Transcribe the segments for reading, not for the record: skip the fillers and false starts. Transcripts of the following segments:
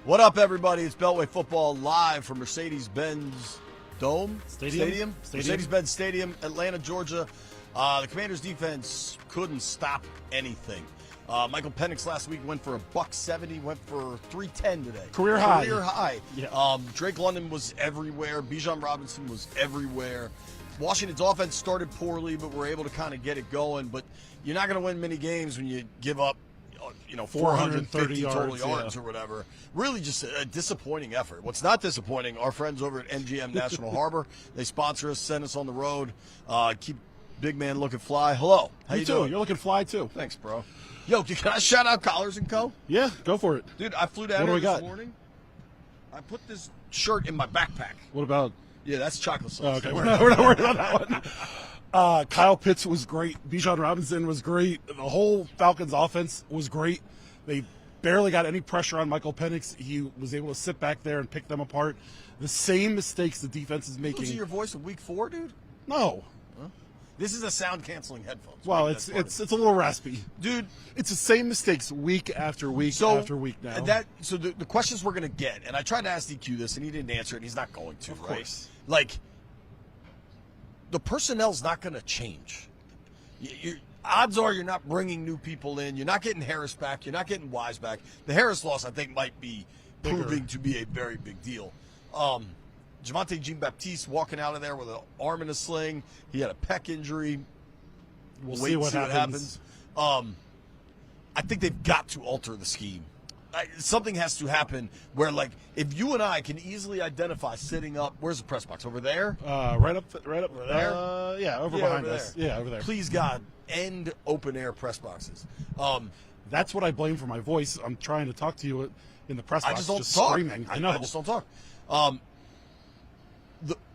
What up, everybody? It's Beltway Football live from Mercedes-Benz Stadium? Mercedes-Benz Stadium, Atlanta, Georgia. The Commanders' defense couldn't stop anything. Michael Penix last week went for $170, went for $310 today. Career high. Yeah. Drake London was everywhere. Bijan Robinson was everywhere. Washington's offense started poorly, but were able to kind of get it going. But you're not going to win many games when you give up 450 total yards or whatever. Really just a disappointing effort. What's not disappointing, our friends over at MGM National Harbor, they sponsor us, send us on the road, keep big man looking fly. Hello. How you doing? You're looking fly, too. Thanks, bro. Yo, can I shout out Collars & Co.? Yeah, go for it. Dude, I flew down here this morning. I put this shirt in my backpack. What about? Yeah, that's chocolate sauce. Oh, okay, we're not worried about that one. Kyle Pitts was great. Bijan Robinson was great. The whole Falcons offense was great. They barely got any pressure on Michael Penix. He was able to sit back there and pick them apart. The same mistakes the defense is making. Losing your voice in week 4, dude? No. Huh? This is a sound-canceling headphones. Well, it's a little raspy. Dude. It's the same mistakes week after week after week now. So the questions we're going to get, and I tried to ask DQ this, and he didn't answer it, and he's not going to, of right? Course. Like, the personnel's not going to change. Odds are you're not bringing new people in. You're not getting Harris back. You're not getting Wise back. The Harris loss, I think, might be proving to be a very big deal. Javonte Jean-Baptiste walking out of there with an arm in a sling. He had a pec injury. We'll see what happens. I think they've got to alter the scheme. Something has to happen where, like, if you and I can easily identify sitting up, where's the press box? Over there? Right up there? Yeah, over behind over us. There. Yeah, over there. Please, God, end open-air press boxes. That's what I blame for my voice. I'm trying to talk to you in the press box. I just don't talk. Screaming. I know. I just don't talk.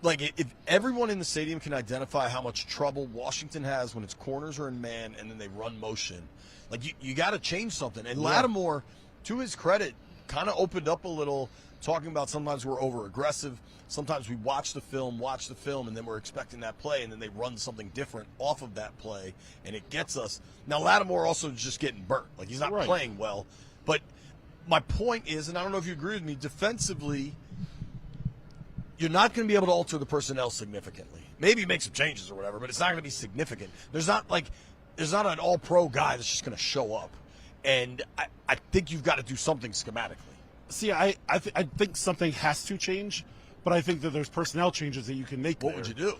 If everyone in the stadium can identify how much trouble Washington has when its corners are in man and then they run motion, like you got to change something. And Lattimore, to his credit, kind of opened up a little, talking about sometimes we're over-aggressive. Sometimes we watch the film, and then we're expecting that play, and then they run something different off of that play, and it gets us. Now, Lattimore also is just getting burnt. Like, he's not playing well. But my point is, and I don't know if you agree with me, defensively, you're not going to be able to alter the personnel significantly. Maybe make some changes or whatever, but it's not going to be significant. There's not an all-pro guy that's just going to show up. And I think you've got to do something schematically. See, I think something has to change, but I think that there's personnel changes that you can make. What would you do?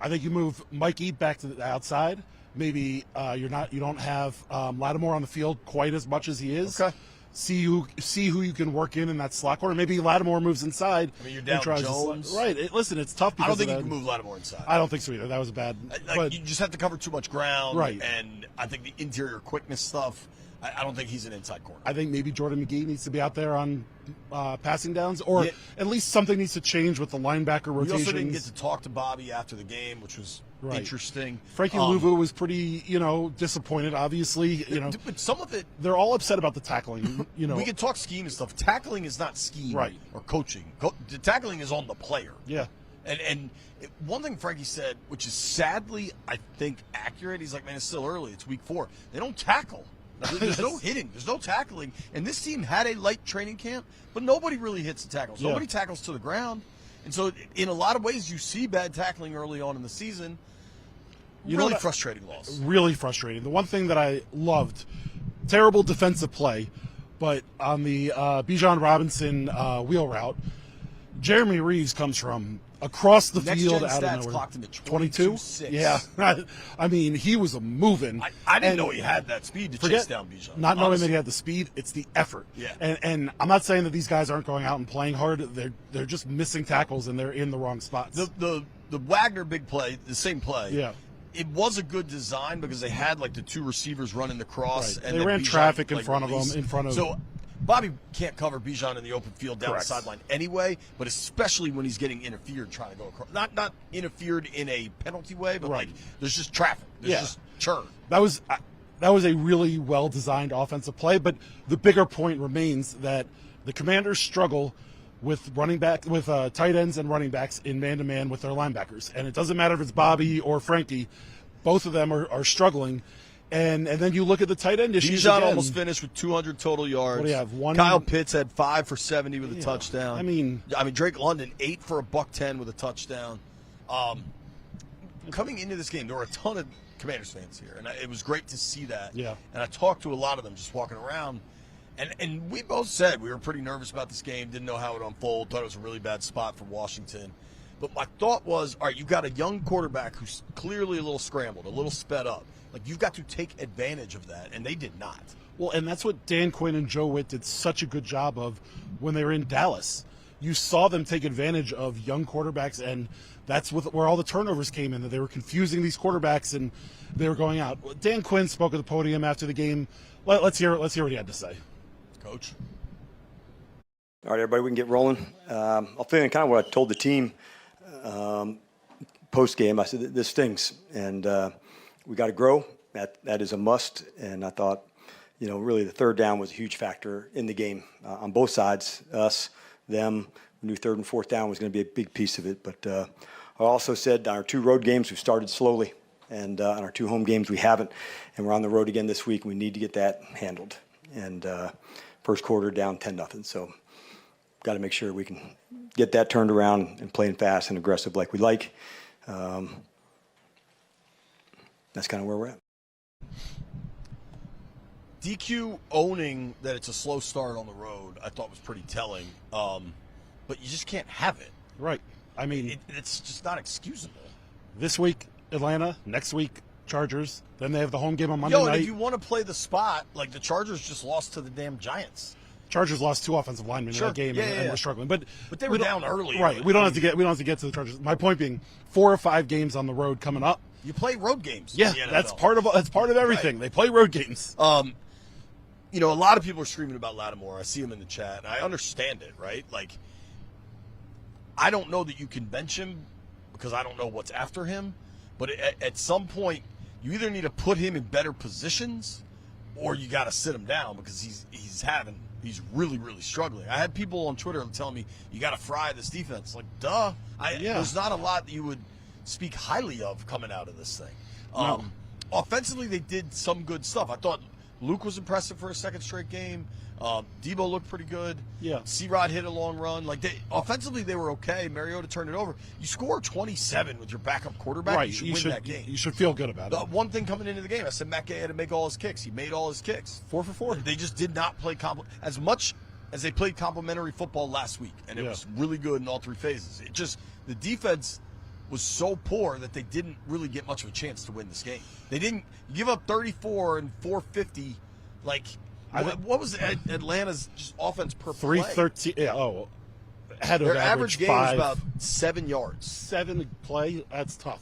I think you move Mikey back to the outside. Maybe you don't have Lattimore on the field quite as much as he is. Okay. See who you can work in that slot corner. Maybe Lattimore moves inside. I mean, you're down Jones. Right. Listen, it's tough. I don't think you can move Lattimore inside. I don't think so either. That was bad. You just have to cover too much ground. Right. And I think the interior quickness stuff, I don't think he's an inside corner. I think maybe Jordan McGee needs to be out there on passing downs, or at least something needs to change with the linebacker rotations. We also didn't get to talk to Bobby after the game, which was interesting. Frankie Louvu was pretty, disappointed, obviously. But some of it, they're all upset about the tackling. We can talk scheme and stuff. Tackling is not scheme or coaching. The tackling is on the player. Yeah. And one thing Frankie said, which is sadly, I think, accurate, he's like, man, it's still early. It's week 4. They don't tackle. There's no hitting. There's no tackling. And this team had a light training camp, but nobody really hits the tackles. Yeah. Nobody tackles to the ground. And so in a lot of ways, you see bad tackling early on in the season. Really frustrating loss. Really frustrating. The one thing that I loved, terrible defensive play, but on the Bijan Robinson wheel route, Jeremy Reeves comes from across the field out of nowhere. Clocked him at 22.6. Yeah. I mean, he was moving. I didn't know he had that speed to chase down Bijan. Not knowing that he had the speed, it's the effort. Yeah. And I'm not saying that these guys aren't going out and playing hard. They're just missing tackles, and they're in the wrong spots. The Wagner big play, the same play. Yeah. It was a good design because they had like the two receivers running the cross. Right. And they ran Bijan, traffic in front of them. So Bobby can't cover Bijan in the open field down the sideline anyway, but especially when he's getting interfered trying to go across. Not interfered in a penalty way, but like there's just traffic. There's just churn. That was a really well-designed offensive play, but the bigger point remains that the Commanders struggle with tight ends and running backs in man-to-man with their linebackers. And it doesn't matter if it's Bobby or Frankie. Both of them are struggling. And then you look at the tight end issues. Bijan again. almost finished with 200 total yards. What do you have? Kyle Pitts had 5 for 70 with a touchdown. I mean, Drake London 8 for $110 with a touchdown. Coming into this game, there were a ton of Commanders fans here, and it was great to see that. Yeah. And I talked to a lot of them just walking around, and we both said we were pretty nervous about this game, didn't know how it would unfold, thought it was a really bad spot for Washington. But my thought was, all right, you've got a young quarterback who's clearly a little scrambled, a little sped up. Like, you've got to take advantage of that, and they did not. Well, and that's what Dan Quinn and Joe Witt did such a good job of when they were in Dallas. You saw them take advantage of young quarterbacks, and that's where all the turnovers came in, that they were confusing these quarterbacks, and they were going out. Dan Quinn spoke at the podium after the game. Let's hear what he had to say. Coach. All right, everybody, we can get rolling. I'll fill in kind of what I told the team post-game. I said, this stinks, and we got to grow. That is a must, and I thought, really the third down was a huge factor in the game on both sides, us, them. We knew third and fourth down was going to be a big piece of it, but I also said on our 2 road games, we've started slowly, and on our 2 home games, we haven't, and we're on the road again this week. We need to get that handled, and first quarter down 10-0, so got to make sure we can get that turned around and playing fast and aggressive like we like. That's kind of where we're at. DQ owning that it's a slow start on the road, I thought was pretty telling. But you just can't have it. Right. I mean, it's just not excusable. This week, Atlanta. Next week, Chargers. Then they have the home game on Monday night. And if you want to play the spot, like the Chargers just lost to the damn Giants. Chargers lost 2 offensive linemen in that game, and we're struggling. But they were down early. Right. We don't have to get to the Chargers. My point being, 4 or 5 games on the road coming up. You play road games. Yeah, that's part of everything. Right. They play road games. A lot of people are screaming about Lattimore. I see him in the chat, and I understand it, right? Like, I don't know that you can bench him because I don't know what's after him. But at some point, you either need to put him in better positions or you got to sit him down because he's really, really struggling. I had people on Twitter telling me, you got to fry this defense. Like, duh. There's not a lot that you would speak highly of coming out of this thing. No. Offensively, they did some good stuff. I thought Luke was impressive for a second straight game. Debo looked pretty good. Yeah. C-Rod hit a long run. Offensively, they were okay. Mariota turned it over. You score 27 with your backup quarterback, right. you should win that game. You should feel good about it. One thing coming into the game, I said Matt Gay had to make all his kicks. He made all his kicks. 4 for 4. They just did not play as much as they played complimentary football last week, and it was really good in all 3 phases. The defense was so poor that they didn't really get much of a chance to win this game. They didn't give up 34 and 450. What was Atlanta's just offense per play? 313. Yeah, had to their average game 5. was about 7 yards. 7 play. That's tough.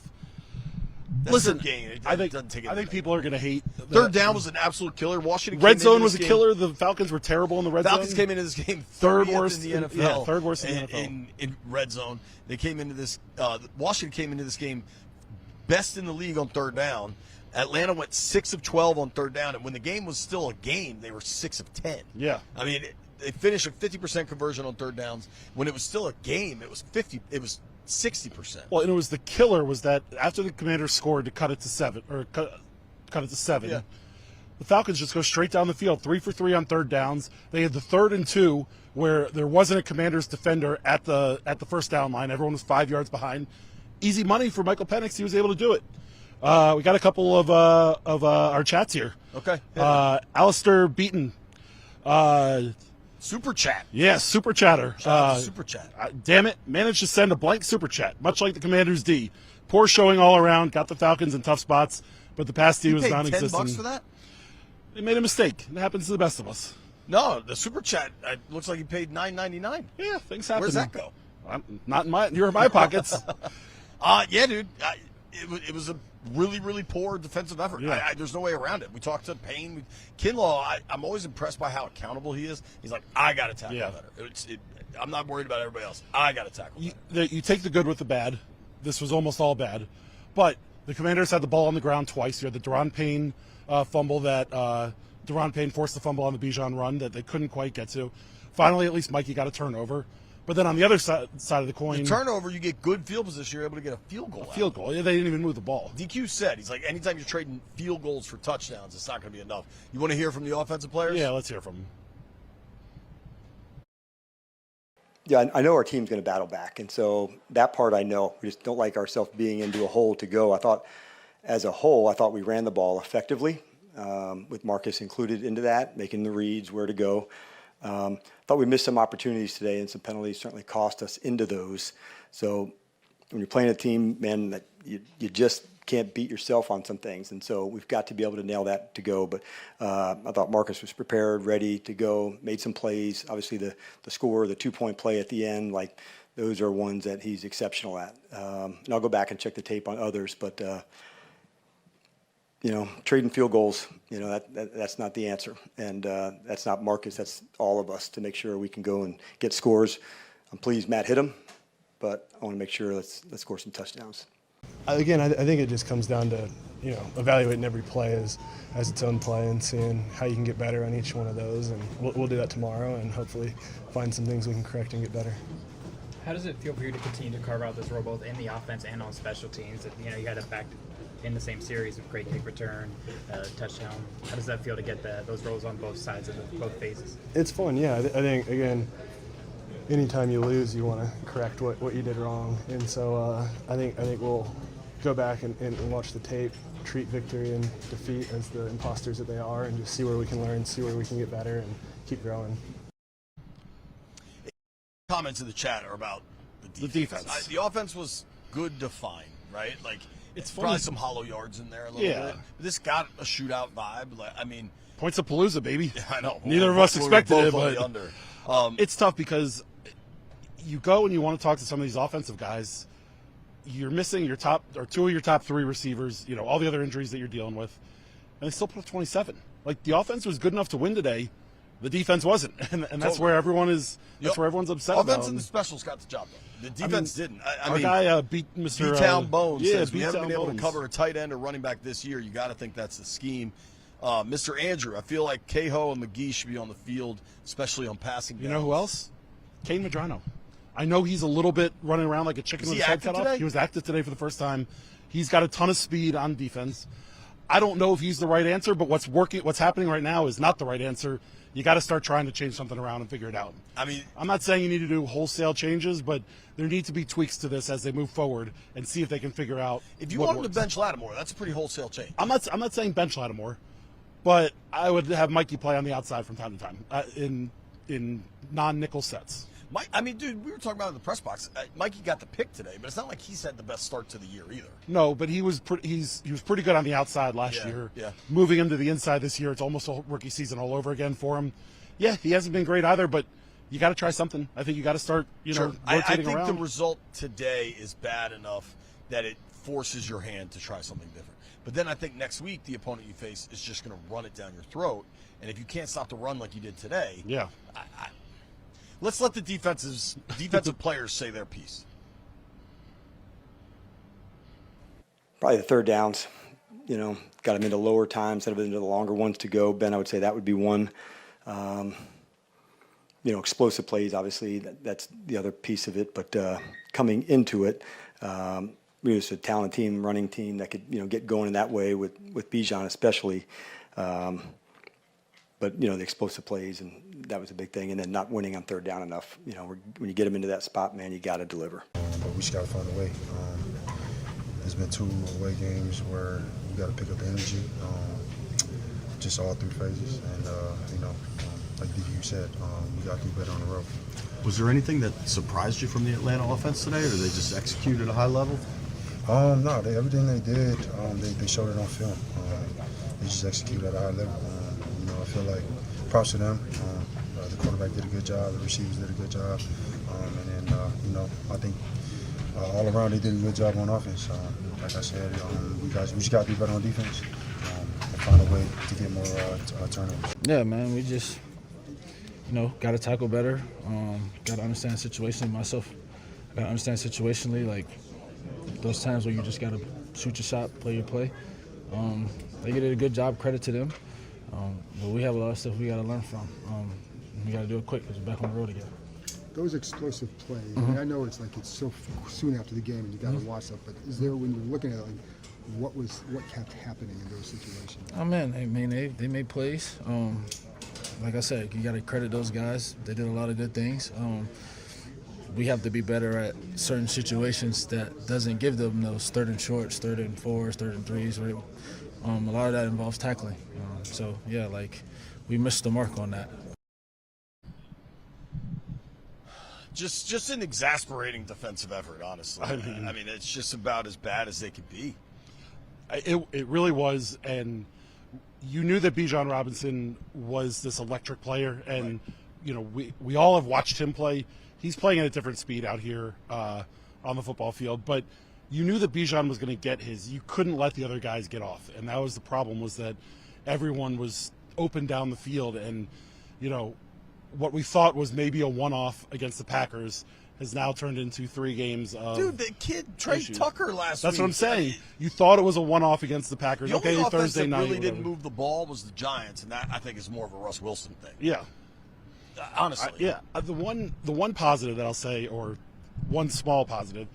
Listen, I think people are going to hate. Third down was an absolute killer. Washington red zone was a killer. The Falcons were terrible in the red zone. Falcons came into this game third worst in the NFL. Yeah, third worst in the NFL. In red zone. They came into this. Washington came into this game best in the league on third down. Atlanta went 6 of 12 on third down, and when the game was still a game, they were 6 of 10. Yeah, I mean, they finished a 50% conversion on third downs. When it was still a game, it was 60%. Well, and it was the killer was that after the Commanders scored to cut it to 7, Yeah. The Falcons just go straight down the field, 3 for 3 on third downs. They had the 3rd and 2 where there wasn't a Commanders defender at the first down line. Everyone was 5 yards behind. Easy money for Michael Penix. He was able to do it. We got a couple of our chats here. Okay. Alistair Beaton. Super chat. Yeah, super chatter. Super chat. Damn it, managed to send a blank super chat, much like the Commanders D. Poor showing all around, got the Falcons in tough spots, but the pass D was non-existent. $10 for that? They made a mistake. It happens to the best of us. No, the super chat looks like he paid $9.99. Yeah, things happen. Where's that go? Not in my pockets. Yeah, dude. It was a really, really poor defensive effort. Yeah. There's no way around it. We talked to Payne. Kinlaw, I'm always impressed by how accountable he is. He's like, I got to tackle better. I'm not worried about everybody else. I got to tackle better. You take the good with the bad. This was almost all bad. But the Commanders had the ball on the ground twice. You had the Deron Payne fumble that Deron Payne forced the fumble on the Bijan run that they couldn't quite get to. Finally, at least Mikey got a turnover. But then on the other side of the coin, The turnover, you get good field position, you're able to get a field goal. field goal. Yeah, they didn't even move the ball. DQ said, he's like, anytime you're trading field goals for touchdowns, it's not going to be enough. You want to hear from the offensive players? Yeah, let's hear from them. Yeah, I know our team's going to battle back, and so that part I know. We just don't like ourselves being into a hole to go. I thought, as a whole, we ran the ball effectively, with Marcus included into that, making the reads, where to go. Thought we missed some opportunities today, and some penalties certainly cost us into those. So when you're playing a team, man, that you just can't beat yourself on some things, and so we've got to be able to nail that to go. But I thought Marcus was prepared, ready to go, made some plays. Obviously, the score, the 2-point play at the end, like those are ones that he's exceptional at. And I'll go back and check the tape on others, but trading field goals, that's not the answer, and that's not Marcus. That's all of us to make sure we can go and get scores. I'm pleased Matt hit him, but I want to make sure let's score some touchdowns. Again, I think it just comes down to evaluating every play as its own play and seeing how you can get better on each one of those, and we'll do that tomorrow and hopefully find some things we can correct and get better. How does it feel for you to continue to carve out this role both in the offense and on special teams? You had a back in the same series with great kick return, touchdown. How does that feel to get those roles on both sides of both phases? It's fun, yeah. I think, again, anytime you lose, you want to correct what you did wrong. And so I think we'll go back and watch the tape, treat victory and defeat as the imposters that they are, and just see where we can learn, see where we can get better, and keep growing. Comments in the chat are about the defense. The offense was good to fine, right? Like, it's probably some hollow yards in there a little bit. But this got a shootout vibe. Points of Palooza, baby. I know. Neither of us expected it, but under. It's tough because you go and you want to talk to some of these offensive guys. You're missing your top or two of your top 3 receivers. All the other injuries that you're dealing with, and they still put up 27. Like, the offense was good enough to win today. The defense wasn't, and that's where everyone is. That's where everyone's upset about. Offense and the specials got the job done. The defense didn't. Our guy beat Mr. B-Town Bones. Yeah, says we haven't been able Bones. to cover a tight end or running back this year. You got to think that's the scheme. Mr. Andrew, I feel like Cahoe and McGee should be on the field, especially on passing downs. You know who else? Kane Medrano. I know he's a little bit running around like a chicken with his head cut off. He was active today for the first time. He's got a ton of speed on defense. I don't know if he's the right answer, but what's happening right now is not the right answer. You got to start trying to change something around and figure it out. I'm not saying you need to do wholesale changes, but there need to be tweaks to this as they move forward and see if they can figure out. If you want him to bench Lattimore, that's a pretty wholesale change. I'm not saying bench Lattimore, but I would have Mikey play on the outside from time to time in non-nickel sets. Dude, we were talking about it in the press box. Mikey got the pick today, but it's not like he's had the best start to the year either. No, but he was pretty good on the outside last year. Yeah. Moving him to the inside this year, it's almost a rookie season all over again for him. Yeah, he hasn't been great either, but you got to try something. I think you got to start, rotating around. I think the result today is bad enough that it forces your hand to try something different. But then I think next week the opponent you face is just going to run it down your throat, and if you can't stop the run like you did today, let's let the defensive players say their piece. Probably the third downs, got them into lower times instead of into the longer ones to go. Ben, I would say that would be one. Explosive plays, obviously, that's the other piece of it. But coming into it, we was a talented team, running team that could, get going in that way with Bijan especially. But, the explosive plays, and that was a big thing. And then not winning on third down enough. When you get them into that spot, man, you got to deliver. But we just got to find a way. There's been 2 away games where we got to pick up the energy, just all 3 phases. And, like DQ said, we got to do better on the road. Was there anything that surprised you from the Atlanta offense today, or did they just execute at a high level? No, everything they did, they showed it on film. They just executed at a high level. I feel like props to them. The quarterback did a good job. The receivers did a good job. And then, I think all around they did a good job on offense. Like I said, we just got to be better on defense and find a way to get more turnovers. Yeah, man, we just, got to tackle better. Got to understand the situation myself. Got to understand situationally, like those times where you just got to shoot your shot, play your play. They did a good job, credit to them. But we have a lot of stuff we got to learn from. We got to do it quick because we're back on the road again. those explosive plays. I mean, I know it's so soon after the game and you got to watch that, but is there, when you're looking at it, what kept happening in those situations? Oh man, I mean they made plays. Like I said, you got to credit those guys. They did a lot of good things. We have to be better at certain situations that doesn't give them those 3rd and shorts, 3rd and 4s, 3rd and 3s. Right? A lot of that involves tackling. So yeah, we missed the mark on that. Just an exasperating defensive effort, honestly. I mean, it's just about as bad as they could be. It really was, and you knew that Bijan Robinson was this electric player, and we all have watched him play. He's playing at a different speed out here on the football field, but you knew that Bijan was going to get his. You couldn't let the other guys get off, and that was the problem, was that everyone was open down the field, and what we thought was maybe a one-off against the Packers has now turned into 3 games of the kid Trey issues. Tucker last That's week. what I'm saying. You thought it was a one-off against the Packers. The only offense Thursday that night. really didn't move the ball was the Giants, and that I think is more of a Russ Wilson thing. Yeah, honestly. The one positive that I'll say, or one small positive,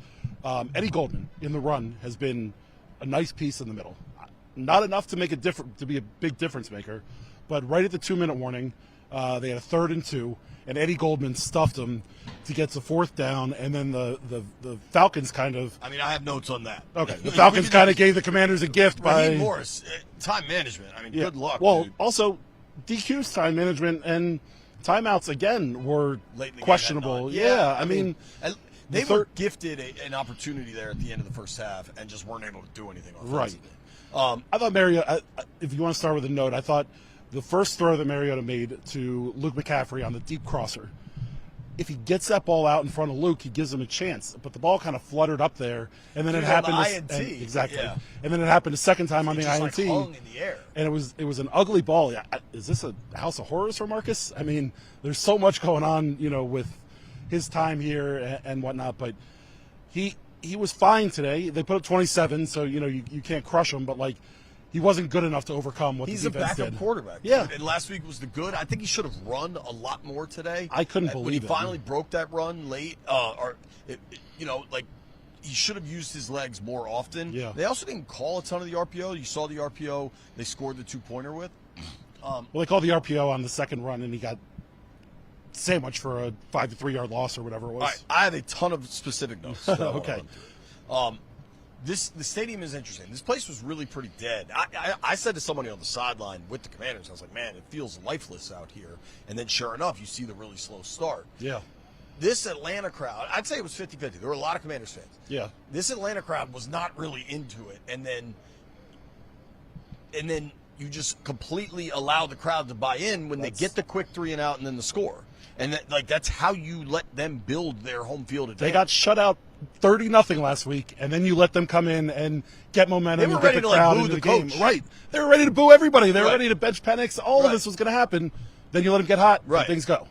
Eddie Goldman in the run has been a nice piece in the middle. Not enough to make to be a big difference maker, but right at the 2-minute warning, they had a 3rd and 2, and Eddie Goldman stuffed them to get to 4th down, and then the Falcons kind of. I mean, I have notes on that. Okay, the Falcons kind of gave the Commanders a gift by Raheem Morris. Time management. I mean, good luck. Well, dude. also DQ's time management and timeouts again were questionable. I mean, they were gifted an opportunity there at the end of the first half and just weren't able to do anything offensively. Right. I thought Mariota. If you want to start with a note, I thought the first throw that Mariota made to Luke McCaffrey on the deep crosser, if he gets that ball out in front of Luke, he gives him a chance. But the ball kind of fluttered up there, and then it happened. Exactly. Yeah. And then it happened a second time on the INT. Hung in the air. And it was an ugly ball. Is this a house of horrors for Marcus? I mean, there's so much going on, with his time here and whatnot. But he was fine today. They put up 27, so you can't crush him. But he wasn't good enough to overcome what the defense did. He's a backup quarterback. Yeah. And last week was the good. I think he should have run a lot more today. I couldn't believe it. When he finally broke that run late, he should have used his legs more often. Yeah. They also didn't call a ton of the RPO. You saw the RPO they scored the 2-pointer with. Well, they called the RPO on the second run, and he got sandwiched for a 5 to 3 yard loss or whatever it was. All right, I have a ton of specific notes. Okay. The stadium is interesting. This place was really pretty dead. I said to somebody on the sideline with the Commanders, I was like, man, it feels lifeless out here. And then sure enough, you see the really slow start. Yeah. This Atlanta crowd, I'd say it was 50-50. There were a lot of Commanders fans. Yeah. This Atlanta crowd was not really into it. And then you just completely allow the crowd to buy in when they get the quick 3 and out and then the score. And that's how you let them build their home field advantage. They got shut out 30-0 last week, and then you let them come in and get momentum. They were and get ready the to crowd boo into the game. coach. Right. They were ready to boo everybody. They were Right. ready to bench Penix. All of this was going to happen. Then you let them get hot, Right. and things go.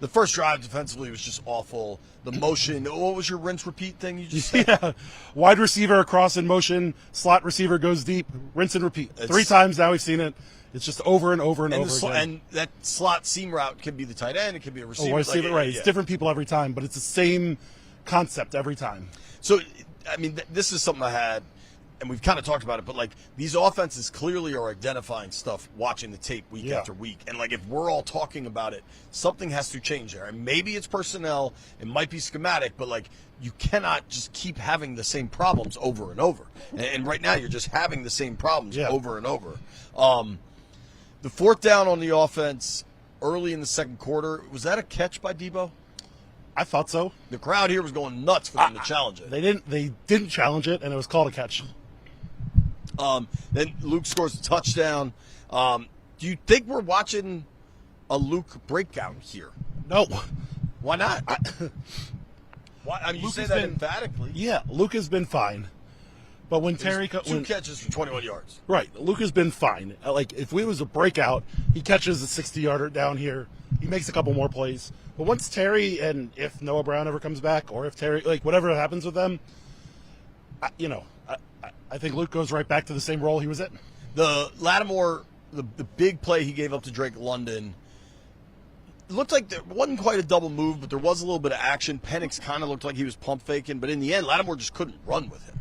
The first drive defensively was just awful. The motion, what was your rinse repeat thing you just said? Yeah. Wide receiver across in motion, slot receiver goes deep, rinse and repeat. 3 times now we've seen it. It's just over and over and over again. And that slot seam route can be the tight end, it can be a receiver. Right. It's different people every time, but it's the same concept every time. So, I mean, this is something I had, and we've kind of talked about it, but these offenses clearly are identifying stuff watching the tape week after week. And if we're all talking about it, something has to change there. And maybe it's personnel, it might be schematic, but you cannot just keep having the same problems over and over. And right now you're just having the same problems over and over. The 4th down on the offense early in the second quarter, was that a catch by Debo? I thought so. The crowd here was going nuts for them to challenge it. They didn't challenge it, and it was called a catch. Then Luke scores a touchdown. Do you think we're watching a Luke breakout here? No. Why not? Why? I mean, you say that emphatically. Yeah, Luke has been fine. But when Terry... Two catches for 21 yards. Right. Luke has been fine. If it was a breakout, he catches a 60-yarder down here. He makes a couple more plays. But once Terry, and if Noah Brown ever comes back, or if Terry, whatever happens with them, I think Luke goes right back to the same role he was in. The Lattimore, the big play he gave up to Drake London, It looked like there wasn't quite a double move, but there was a little bit of action. Penix kind of looked like he was pump faking, but in the end, Lattimore just couldn't run with him.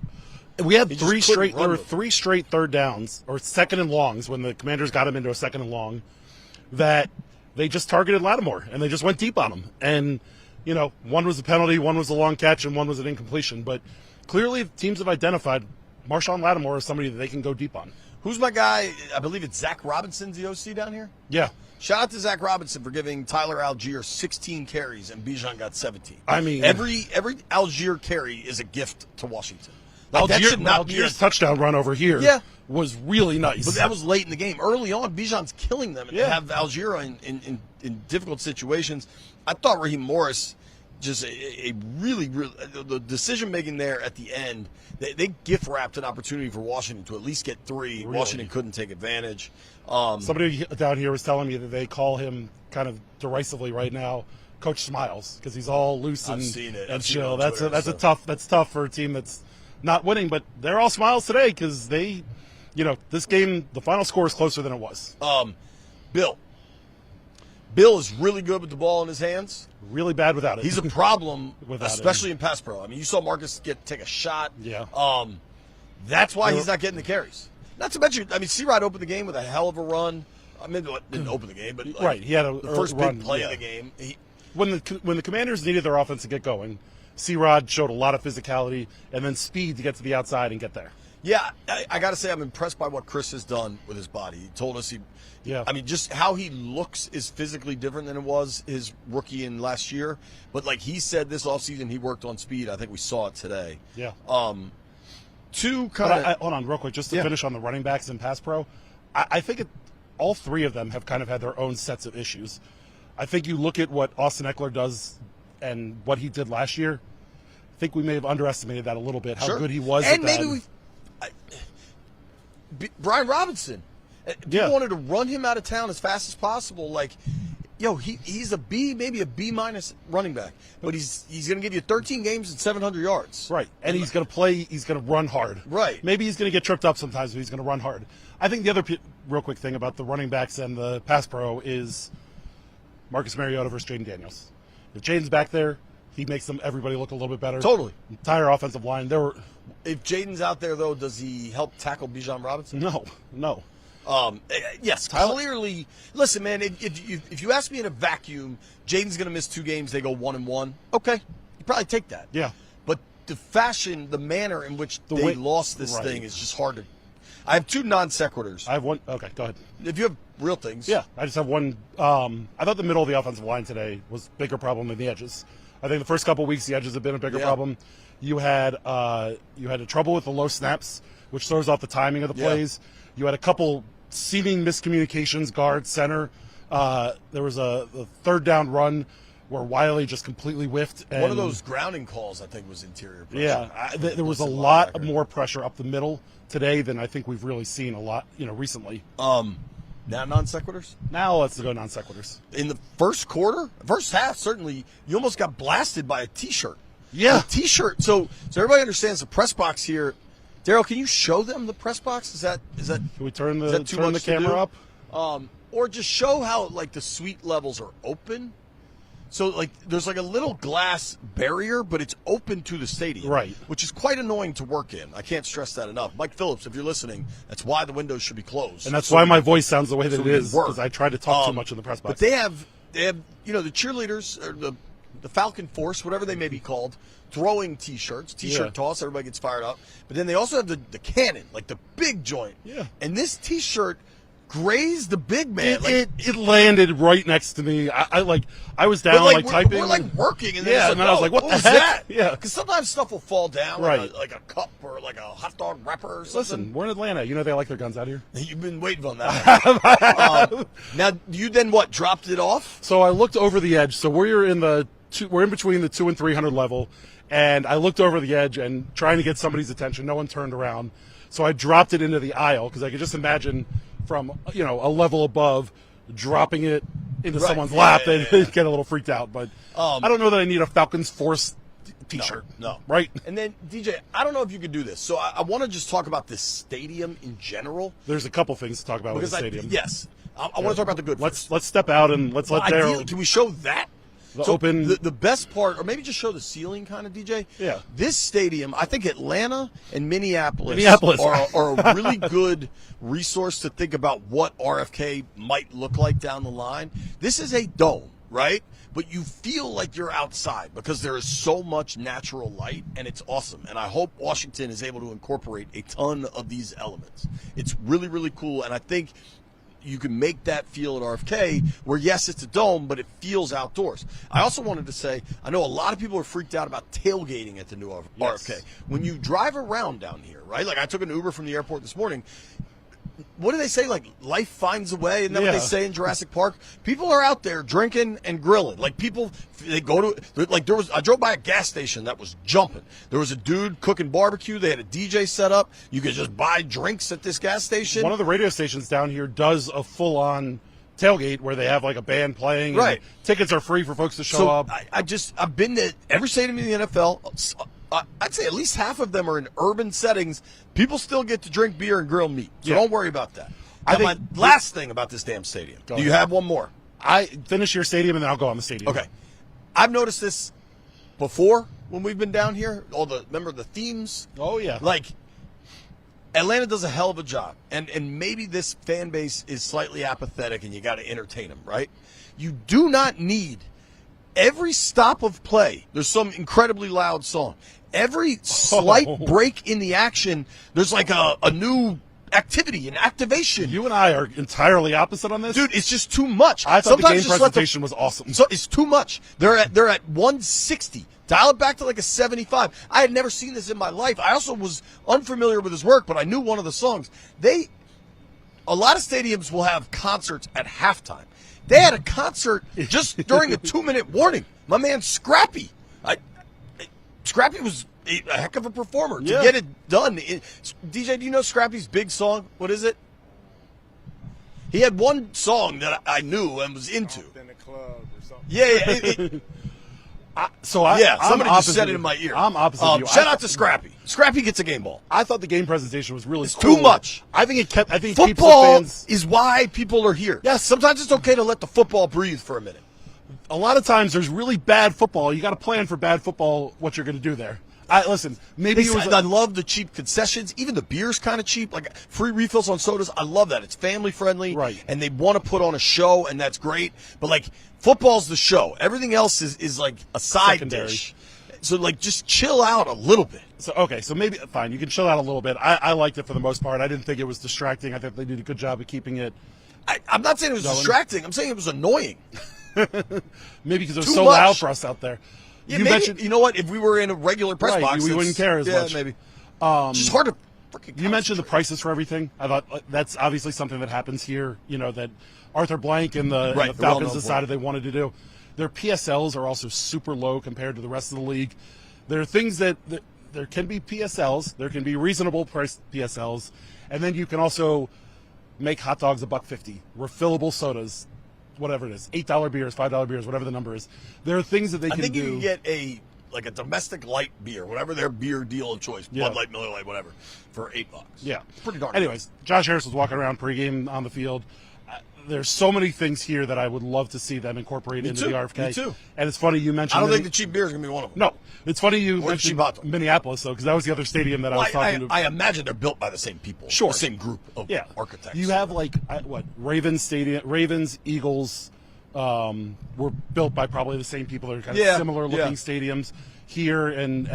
We had He just couldn't run There were with him. 3 straight third downs or second and longs when the Commanders got him into a second and long that they just targeted Lattimore and they just went deep on him. And one was a penalty, one was a long catch, and one was an incompletion. But clearly, teams have identified Marshawn Lattimore as somebody that they can go deep on. Who's my guy? I believe it's Zach Robinson's the OC down here. Yeah. Shout out to Zach Robinson for giving Tyler Algier 16 carries and Bijan got 17. I mean, every Algier carry is a gift to Washington. Like, that should not be Algier's touchdown run over here was really nice. But that was late in the game. Early on, Bijan's killing them and they have Algier in difficult situations. I thought Raheem Morris just a really the decision making there at the end. They gift wrapped an opportunity for Washington to at least get 3. Really? Washington couldn't take advantage. Somebody down here was telling me that they call him kind of derisively right now Coach Smiles because he's all loose and, I've seen it. and chill. That's tough for a team that's not winning, but they're all smiles today because they, this game, the final score is closer than it was. Bill is really good with the ball in his hands. Really bad without it. He's a problem, Without especially in pass pro. I mean, you saw Marcus take a shot. Yeah. That's why he's not getting the carries. Not to mention, I mean, C-Rod opened the game with a hell of a run. I mean, didn't open the game, but right, he had the first run, big play of the game. When the Commanders needed their offense to get going, C-Rod showed a lot of physicality and then speed to get to the outside and get there. Yeah, I got to say I'm impressed by what Chris has done with his body. He told us I mean, just how he looks is physically different than it was his rookie in last year. But like he said this offseason, he worked on speed. I think we saw it today. Yeah. Hold on real quick, just to finish on the running backs in pass pro. I think all 3 of them have kind of had their own sets of issues. I think you look at what Austin Eckler does and what he did last year. I think we may have underestimated that a little bit, how good he was. And maybe Brian Robinson. People wanted to run him out of town as fast as possible. Like, he's a B, maybe a B- running back, but he's going to give you 13 games and 700 yards. Right, and he's going to play. He's going to run hard. Right. Maybe he's going to get tripped up sometimes, but he's going to run hard. I think the other real quick thing about the running backs and the pass pro is Marcus Mariota versus Jaden Daniels. If Jaden's back there, he makes everybody look a little bit better. Totally. Entire offensive line. If Jaden's out there, though, does he help tackle Bijan Robinson? No. Yes, clearly. Listen, man, if you ask me in a vacuum, Jaden's going to miss 2 games, they go 1-1. Okay, you probably take that. Yeah. But the manner in which they lost this thing is just hard to. I have 2 non sequiturs. I have one. Okay, go ahead. If you have real things. Yeah, I just have one. I thought the middle of the offensive line today was a bigger problem than the edges. I think the first couple of weeks the edges have been a bigger problem. You had a trouble with the low snaps, which throws off the timing of the plays. You had a couple seeming miscommunications, guard, center. There was a third down run where Wiley just completely whiffed. And one of those grounding calls, I think, was interior pressure. Yeah, there was a lot more pressure up the middle today than I think we've really seen a lot, recently. Now non sequiturs? Now let's go non sequiturs. In the first half, certainly, you almost got blasted by a T-shirt. Yeah. A T-shirt. So everybody understands the press box here. Daryl, can you show them the press box? Is that Can we turn is that too much the to camera do? up? Or just show how like the suite levels are open. So like there's like a little glass barrier, but it's open to the stadium. Right. Which is quite annoying to work in. I can't stress that enough. Mike Phillips, if you're listening, that's why the windows should be closed. And that's why my voice sounds the way that it is, work. because I try to talk too much in the press box. But they have the cheerleaders or the Falcon Force, whatever they may be called, throwing T-shirts, T-shirt toss, everybody gets fired up. But then they also have the cannon, like the big joint. Yeah. And this T-shirt grazed the big man. It landed right next to me. I was down typing. We're like working, and then I was like, what the was heck? that? Yeah. Because sometimes stuff will fall down, Right. like a cup or like a hot dog wrapper or something. Listen, we're in Atlanta. They like their guns out here. You've been waiting on that. Now, you then what? Dropped it off? So I looked over the edge. So we're in between the 200 and 300 level, and I looked over the edge and trying to get somebody's attention. No one turned around, so I dropped it into the aisle because I could just imagine from a level above dropping it into someone's lap and get a little freaked out. But I don't know that I need a Falcons Force T-shirt. No. Right? And then, DJ, I don't know if you could do this. So I want to just talk about this stadium in general. There's a couple things to talk about with the stadium. Yes. I want to talk about the good. Let's step out and let's let Daryl. Ideally, can we show that? Open. The best part, or maybe just show the ceiling, kind of, DJ. Yeah. This stadium, I think Atlanta and Minneapolis are a really good resource to think about what RFK might look like down the line. This is a dome, right? But you feel like you're outside because there is so much natural light, and it's awesome. And I hope Washington is able to incorporate a ton of these elements. It's really, really cool, and I think you can make that feel at RFK where, yes, it's a dome, but it feels outdoors. I also wanted to say, I know a lot of people are freaked out about tailgating at the new RFK. When you drive around down here, right? Like I took an Uber from the airport this morning. What do they say? Like, life finds a way? Isn't that what they say in Jurassic Park? People are out there drinking and grilling. Like, people, they go to, like, I drove by a gas station that was jumping. There was a dude cooking barbecue. They had a DJ set up. You could just buy drinks at this gas station. One of the radio stations down here does a full-on tailgate where they have, like, a band playing. Right. And tickets are free for folks to show up. I've been to every stadium in the NFL. I'd say at least half of them are in urban settings. People still get to drink beer and grill meat, so don't worry about that. Now, my last thing about this damn stadium. Do you have one more? I finish your stadium, and then I'll go on the stadium. Okay. I've noticed this before when we've been down here. Remember the themes? Oh, yeah. Like, Atlanta does a hell of a job, and maybe this fan base is slightly apathetic, and you got to entertain them, right? You do not need every stop of play. There's some incredibly loud song. Every slight break in the action, there's like a new activity, an activation. You and I are entirely opposite on this. Dude, it's just too much. I thought the game presentation was awesome. So it's too much. They're at 160. Dial it back to like a 75. I had never seen this in my life. I also was unfamiliar with his work, but I knew one of the songs. A lot of stadiums will have concerts at halftime. They had a concert just during a 2-minute warning. My man Scrappy. Scrappy was a heck of a performer to get it done. DJ, do you know Scrappy's big song? What is it? He had one song that I knew and was into. In the club or something. Yeah. Somebody just said it in my ear. I'm opposite of you. Shout out to Scrappy. Scrappy gets a game ball. I thought the game presentation was really cool. Too much. I think it keeps football the fans. Is why people are here. Yes, sometimes it's okay to let the football breathe for a minute. A lot of times there's really bad football. You got to plan for bad football, what you're going to do there. Listen, maybe I love the cheap concessions. Even the beer's kind of cheap. Like free refills on sodas. I love that. It's family friendly. Right. And they want to put on a show, and that's great. But, like, football's the show. Everything else is like a side secondary dish. So, like, just chill out a little bit. So maybe, fine, you can chill out a little bit. I liked it for the most part. I didn't think it was distracting. I think they did a good job of keeping it. I'm not saying it was distracting. I'm saying it was annoying. Maybe because it was so loud for us out there. Yeah, you know what? If we were in a regular press box, we wouldn't care as much. Maybe. It's just hard to freaking. You mentioned the prices for everything. I thought that's obviously something that happens here. You know that Arthur Blank and the Falcons decided they wanted to do. Their PSLs are also super low compared to the rest of the league. There are things that there can be PSLs, there can be reasonable price PSLs, and then you can also make hot dogs $1.50, refillable sodas, whatever it is, $8 beers, $5 beers, whatever the number is. There are things that they can do. I think you can get a domestic light beer, whatever their beer deal of choice, Bud Light, Miller Lite, whatever, for $8. Yeah, it's pretty darn. Anyways, Josh Harris was walking around pregame on the field. There's so many things here that I would love to see them incorporate into the RFK. Me too. And it's funny you mentioned. I don't think the cheap beer is going to be one of them. No, it's funny you mentioned Minneapolis though, because that was the other stadium that I was talking to. I imagine they're built by the same people, the same group of architects. You have Ravens Stadium, Ravens, Eagles, were built by probably the same people. They're kind of similar looking stadiums here and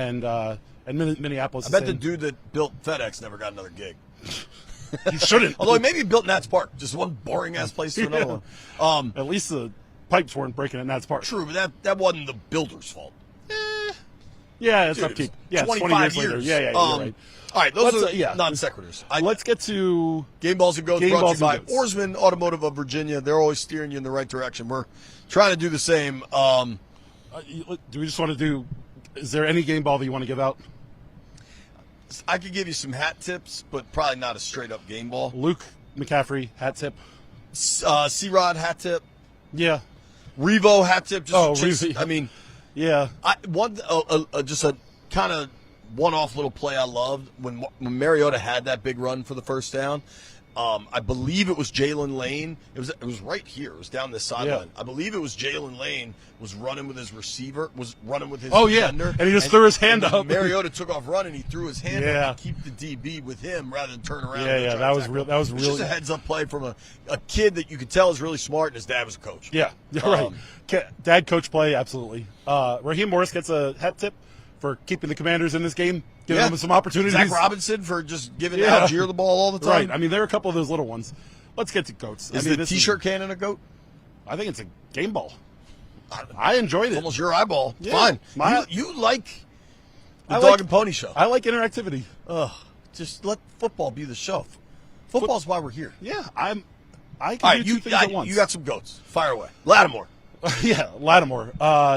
Minneapolis. I bet the dude that built FedEx never got another gig. He shouldn't. Although maybe he built Nats Park, just one boring ass place to another one. At least the pipes weren't breaking at Nats Park. True, but that wasn't the builder's fault. Yeah, it's upkeep. Yeah, 25 years later. Yeah, you're right. All right, those are non sequiturs. Let's get to Game Balls and Goats, brought to you by Oarsman Automotive of Virginia. They're always steering you in the right direction. We're trying to do the same. Do we just want to do? Is there any game ball that you want to give out? I could give you some hat tips, but probably not a straight up game ball. Luke McCaffrey hat tip. C-Rod hat tip. Yeah. Revo hat tip. Revo. I mean, yeah. Just a kind of one-off little play I loved when Mariota had that big run for the first down. I believe it was Jalen Lane. It was right here. It was down this sideline. Yeah. I believe it was Jalen Lane was running with his receiver, was running with his defender. And he just threw his hand up. Mariota took off running. He threw his hand up to keep the DB with him rather than turn around. Yeah, that was real. That was just a heads-up play from a kid that you could tell is really smart, and his dad was a coach. Yeah, right. Dad coach play, absolutely. Raheem Morris gets a hat tip for keeping the Commanders in this game, giving them some opportunities. Zach Robinson for just giving Algier the ball all the time. Right. I mean, there are a couple of those little ones. Let's get to goats. Is the T-shirt cannon a goat? I think it's a game ball. I enjoyed it. Almost your eyeball. Yeah. Fine. You like the dog and pony show. I like interactivity. Just let football be the show. Football's why we're here. Yeah, I can do two things at once. You got some goats. Fire away. Lattimore. Yeah, Lattimore.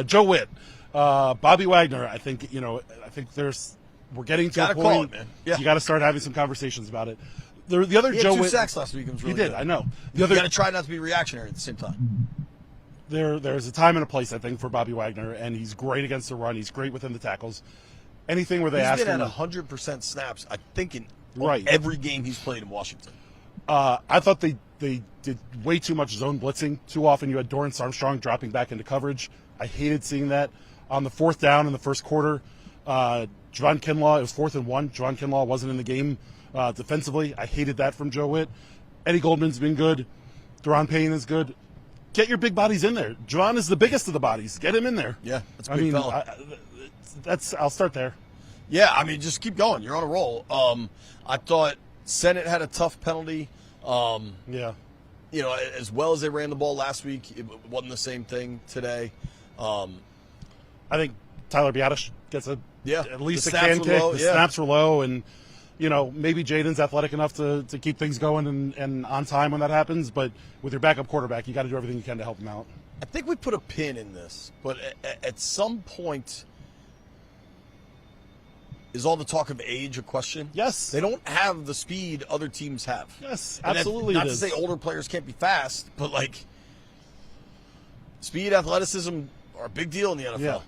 Joe Witt. Bobby Wagner. I think we're getting to a point. Call it, man. Yeah. You got to start having some conversations about it. The other he Joe had 2 Witt sacks last week. It was really he did. good. I know. You got to try not to be reactionary at the same time. There's a time and a place, I think, for Bobby Wagner, and he's great against the run. He's great within the tackles. Anything where they ask him. He's been at 100% snaps, I think, in every game he's played in Washington. I thought they did way too much zone blitzing. Too often you had Dorrance Armstrong dropping back into coverage. I hated seeing that. On the 4th down in the first quarter, Javon Kinlaw, it was 4th and 1. Javon Kinlaw wasn't in the game defensively. I hated that from Joe Witt. Eddie Goldman's been good. Deron Payne is good. Get your big bodies in there. Javon is the biggest of the bodies. Get him in there. Yeah, that's a big fella. I'll start there. Yeah, I mean, just keep going. You're on a roll. I thought Senate had a tough penalty. Yeah. You know, as well as they ran the ball last week, it wasn't the same thing today. I think Tyler Biadasz gets at least a can kick. The snaps were low, and maybe Jaden's athletic enough to keep things going and on time when that happens. But with your backup quarterback, you got to do everything you can to help him out. I think we put a pin in this, but at some point, is all the talk of age a question? Yes. They don't have the speed other teams have. Yes, and absolutely. Not to say older players can't be fast, but speed, athleticism are a big deal in the NFL.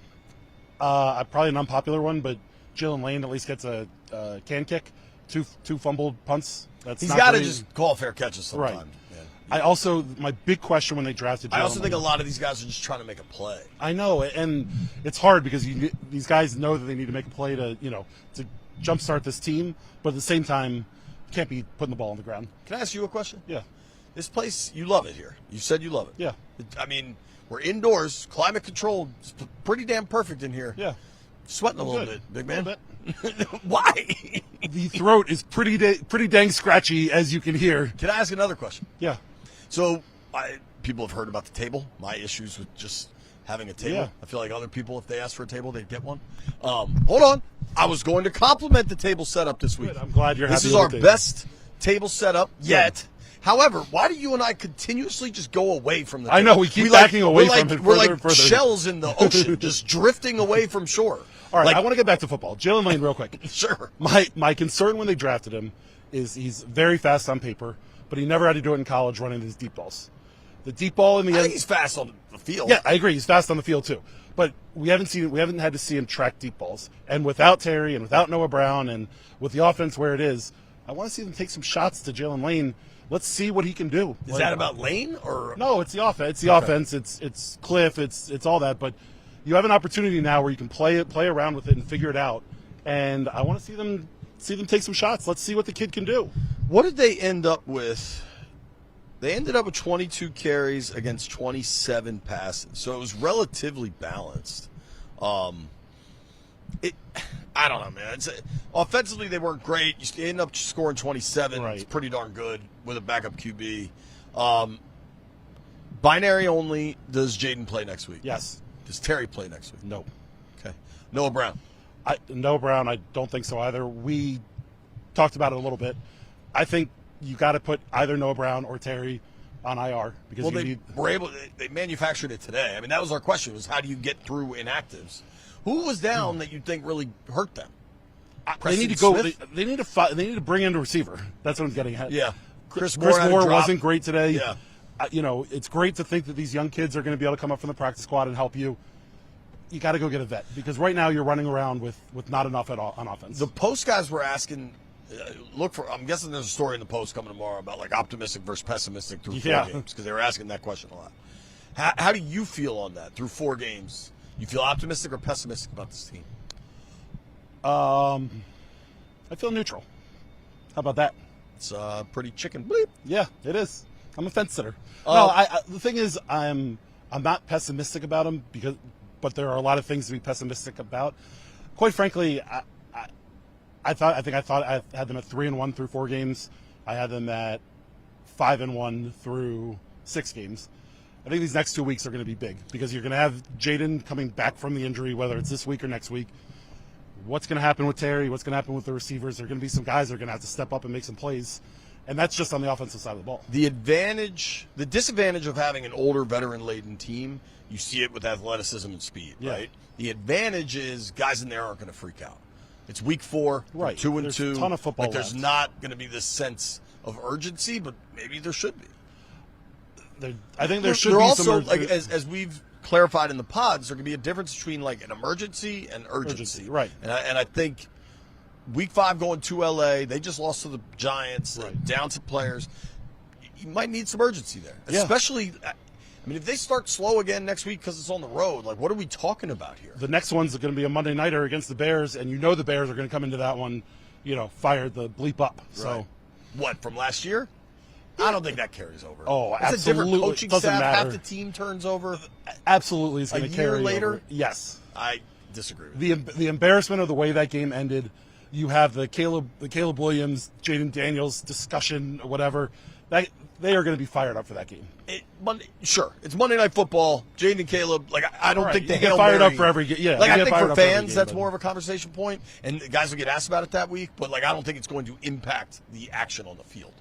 Yeah. Probably an unpopular one, but Jalen Lane at least gets a can kick. Two fumbled punts. He's got to just call fair catches sometime. Right. Yeah. My big question when they drafted Jalen I also think a lot of these guys are just trying to make a play. I know, and it's hard because these guys know that they need to make a play to jumpstart this team, but at the same time, you can't be putting the ball on the ground. Can I ask you a question? Yeah. This place, you love it here. You said you love it. Yeah. I mean, we're indoors, climate controlled, it's pretty damn perfect in here. Yeah. Sweating a little bit, big man. A little bit. Why? The throat is pretty dang scratchy, as you can hear. Can I ask another question? Yeah. So, people have heard about the table, my issues with just having a table. Yeah. I feel like other people, if they ask for a table, they'd get one. Hold on. I was going to compliment the table setup this week. Good. I'm glad you're happy This is with our the table. best table setup yet. However, why do you and I continuously just go away from the table? I know, we keep backing away from it We're further like and further. shells in the ocean, just drifting away from shore. All right, I want to get back to football. Jalen Lane, real quick. Sure. My concern when they drafted him is he's very fast on paper, but he never had to do it in college running these deep balls. The deep ball in the I end. think he's fast on the field. Yeah, I agree. He's fast on the field too. But we haven't had to see him track deep balls. And without Terry and without Noah Brown and with the offense where it is, I want to see them take some shots to Jalen Lane. Let's see what he can do. Is that about Lane or no? It's the offense. It's the offense. It's Cliff. It's all that. But you have an opportunity now where you can play around with it and figure it out. And I want to see them take some shots. Let's see what the kid can do. What did they end up with? They ended up with 22 carries against 27 passes, so it was relatively balanced. I don't know, man. Offensively, they weren't great. You end up scoring 27. Right. It's pretty darn good with a backup QB. Binary only. Does Jaden play next week? Yes. Does Terry play next week? No. Okay. Noah Brown. Noah Brown, I don't think so either. We talked about it a little bit. I think you got to put either Noah Brown or Terry on IR because they manufactured it today. I mean, that was our question: was how do you get through inactives? Who was down that you think really hurt them? They need to go. They need to bring in a receiver. That's what I'm getting at. Yeah, Chris Moore wasn't great today. Yeah, it's great to think that these young kids are going to be able to come up from the practice squad and help you. You got to go get a vet because right now you're running around with not enough on offense. The post guys were asking I'm guessing there's a story in the Post coming tomorrow about like optimistic versus pessimistic through 4 games, because they were asking that question a lot. How do you feel on that through 4 games? You feel optimistic or pessimistic about this team? I feel neutral. But about that? It's pretty chicken bleep. Yeah, it is. I'm a fence sitter. No, the thing is, I'm not pessimistic about them but there are a lot of things to be pessimistic about. Quite frankly, I thought I had them at 3-1 through 4 games. I had them at 5-1 through 6 games. I think these next 2 weeks are going to be big because you're going to have Jaden coming back from the injury, whether it's this week or next week. What's going to happen with Terry? What's going to happen with the receivers? There are going to be some guys that are going to have to step up and make some plays, and that's just on the offensive side of the ball. The disadvantage of having an older, veteran-laden team, you see it with athleticism and speed, right? The advantage is guys in there aren't going to freak out. It's week 4, right? 2-2. There's a ton of football. Like there's not going to be this sense of urgency, but maybe there should be. I think there should be also, some like as we've clarified in the pods, there can be a difference between like an emergency and urgency. Right? And I think week 5 going to LA, they just lost to the Giants, down some players. You might need some urgency there, especially. I mean, if they start slow again next week because it's on the road, like what are we talking about here? The next one's going to be a Monday nighter against the Bears, and the Bears are going to come into that one, fired the bleep up. Right. So, what from last year? I don't think that carries over. Oh, it's absolutely. a different coaching Doesn't staff. matter. Half the team turns over. Absolutely, it's going to carry year later. over. Yes, I disagree. The embarrassment of the way that game ended. You have the Caleb Williams, Jaden Daniels discussion, or whatever. That they are going to be fired up for that game. Sure, it's Monday Night Football. Jaden and Caleb. Like I don't think they get fired up for every game. Yeah, like I think for fans, game, that's more of a conversation point, and the guys will get asked about it that week. But like I don't think it's going to impact the action on the field.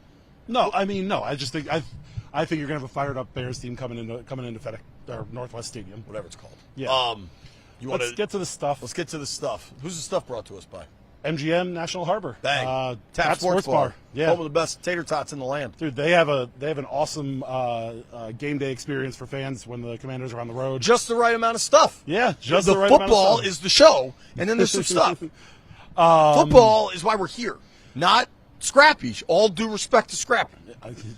No, I just think I think you're gonna have a fired up Bears team coming into FedEx or Northwest Stadium, whatever it's called. Yeah. Let's get to the stuff. Let's get to the stuff. Who's the stuff brought to us by? MGM National Harbor. Bang. Tap Sports Bar. Yeah. Home of the best tater tots in the land. Dude, they have an awesome game day experience for fans when the Commanders are on the road. Just the right amount of stuff. Yeah, just the right football amount of stuff. is the show, and then there's some stuff. Football is why we're here, not Scrappy. All due respect to Scrappy.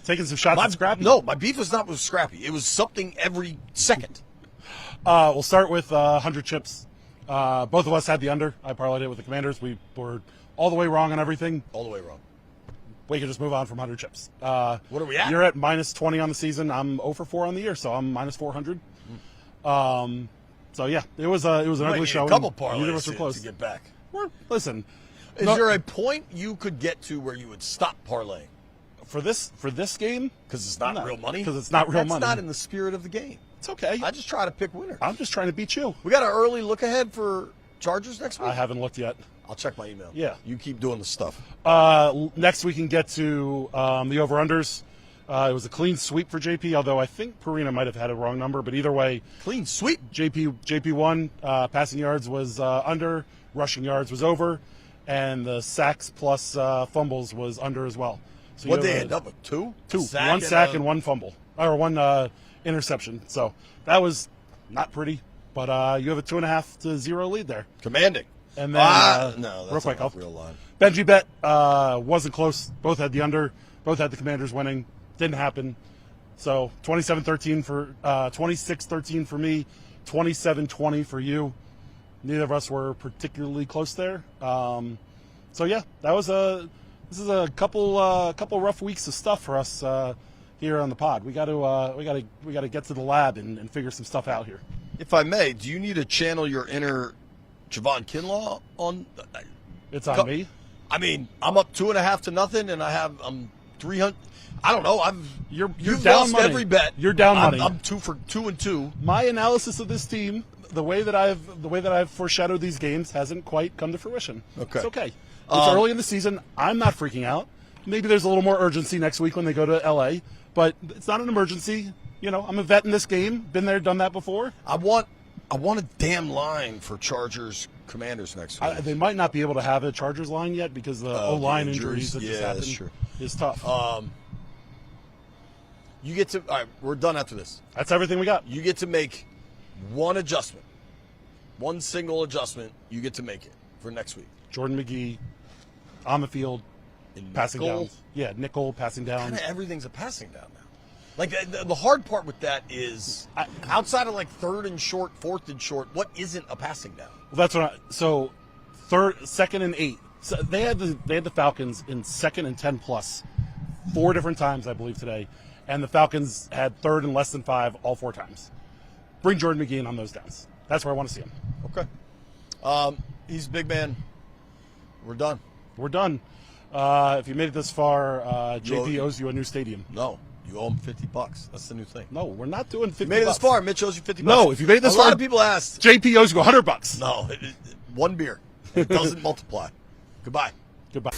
Taking some shots at Scrappy? No, my beef was not with Scrappy. It was something every second. We'll start with 100 chips. Both of us had the under. I parlayed it with the Commanders. We were all the way wrong on everything. All the way wrong. We can just move on from 100 chips. What are we at? You're at minus 20 on the season. I'm 0 for 4 on the year, so I'm minus 400. So yeah, it was an ugly showing. A couple parlays Neither of us were close to get back. Listen, is there a point you could get to where you would stop parlaying for this game? Because it's not real money. Because it's not real money. That's not in the spirit of the game. It's okay. I just try to pick winners. I'm just trying to beat you. We got an early look ahead for Chargers next week. I haven't looked yet. I'll check my email. Yeah, you keep doing the stuff. Next we can get to the over-unders. It was a clean sweep for JP, although I think Perina might have had a wrong number. But either way, clean sweep. JP won. Passing yards was under. Rushing yards was over. And the sacks plus fumbles was under as well. So what they end up with? Two? One sack and one fumble. Or one interception. So that was not pretty. But you have a 2.5-0 lead there. Commanding. And then, no, that's real quick, not a real line. Benji bet wasn't close. Both had the under. Both had the Commanders winning. Didn't happen. So 27-13 for 26-13 for me. 27-20 for you. Neither of us were particularly close there. So yeah, this is a couple rough weeks of stuff for us here on the pod. We got to get to the lab and figure some stuff out here. If I may, do you need to channel your inner Javon Kinlaw on? It's on me. I mean, I'm up 2.5-0, and I'm 300. I don't know. You've down lost money. Every bet. You're down money. I'm 2 for 2. My analysis of this team, the way that I've foreshadowed these games, hasn't quite come to fruition. Okay, it's okay. It's early in the season. I'm not freaking out. Maybe there's a little more urgency next week when they go to LA, but it's not an emergency. I'm a vet in this game. Been there, done that before. I want a damn line for Chargers Commanders next week. They might not be able to have a Chargers line yet because the O-line injuries that just happened is tough. You get to all right. We're done after this. That's everything we got. You get to make one adjustment, one single adjustment. You get to make it for next week. Jordan McGee on the field passing nickel. downs. Yeah, nickel, passing downs. Kind of everything's a passing down now. Like the hard part with that is outside of like third and short, fourth and short, what isn't a passing down? Well, that's what. Second and 8. So they had the Falcons in 2nd and 10 plus 4 different times, I believe, today, and the Falcons had 3rd and less than 5 all 4 times. Bring Jordan McGee in on those downs. That's where I want to see him. Okay. He's a big man. We're done. We're done. If you made it this far, JP owes you a new stadium. No, you owe him $50. That's the new thing. No, we're not doing 50. You made it this far. Mitch owes you $50. No, if you made it this a far, lot of people asked. JP owes you $100. No, one beer. It doesn't multiply. Goodbye. Goodbye.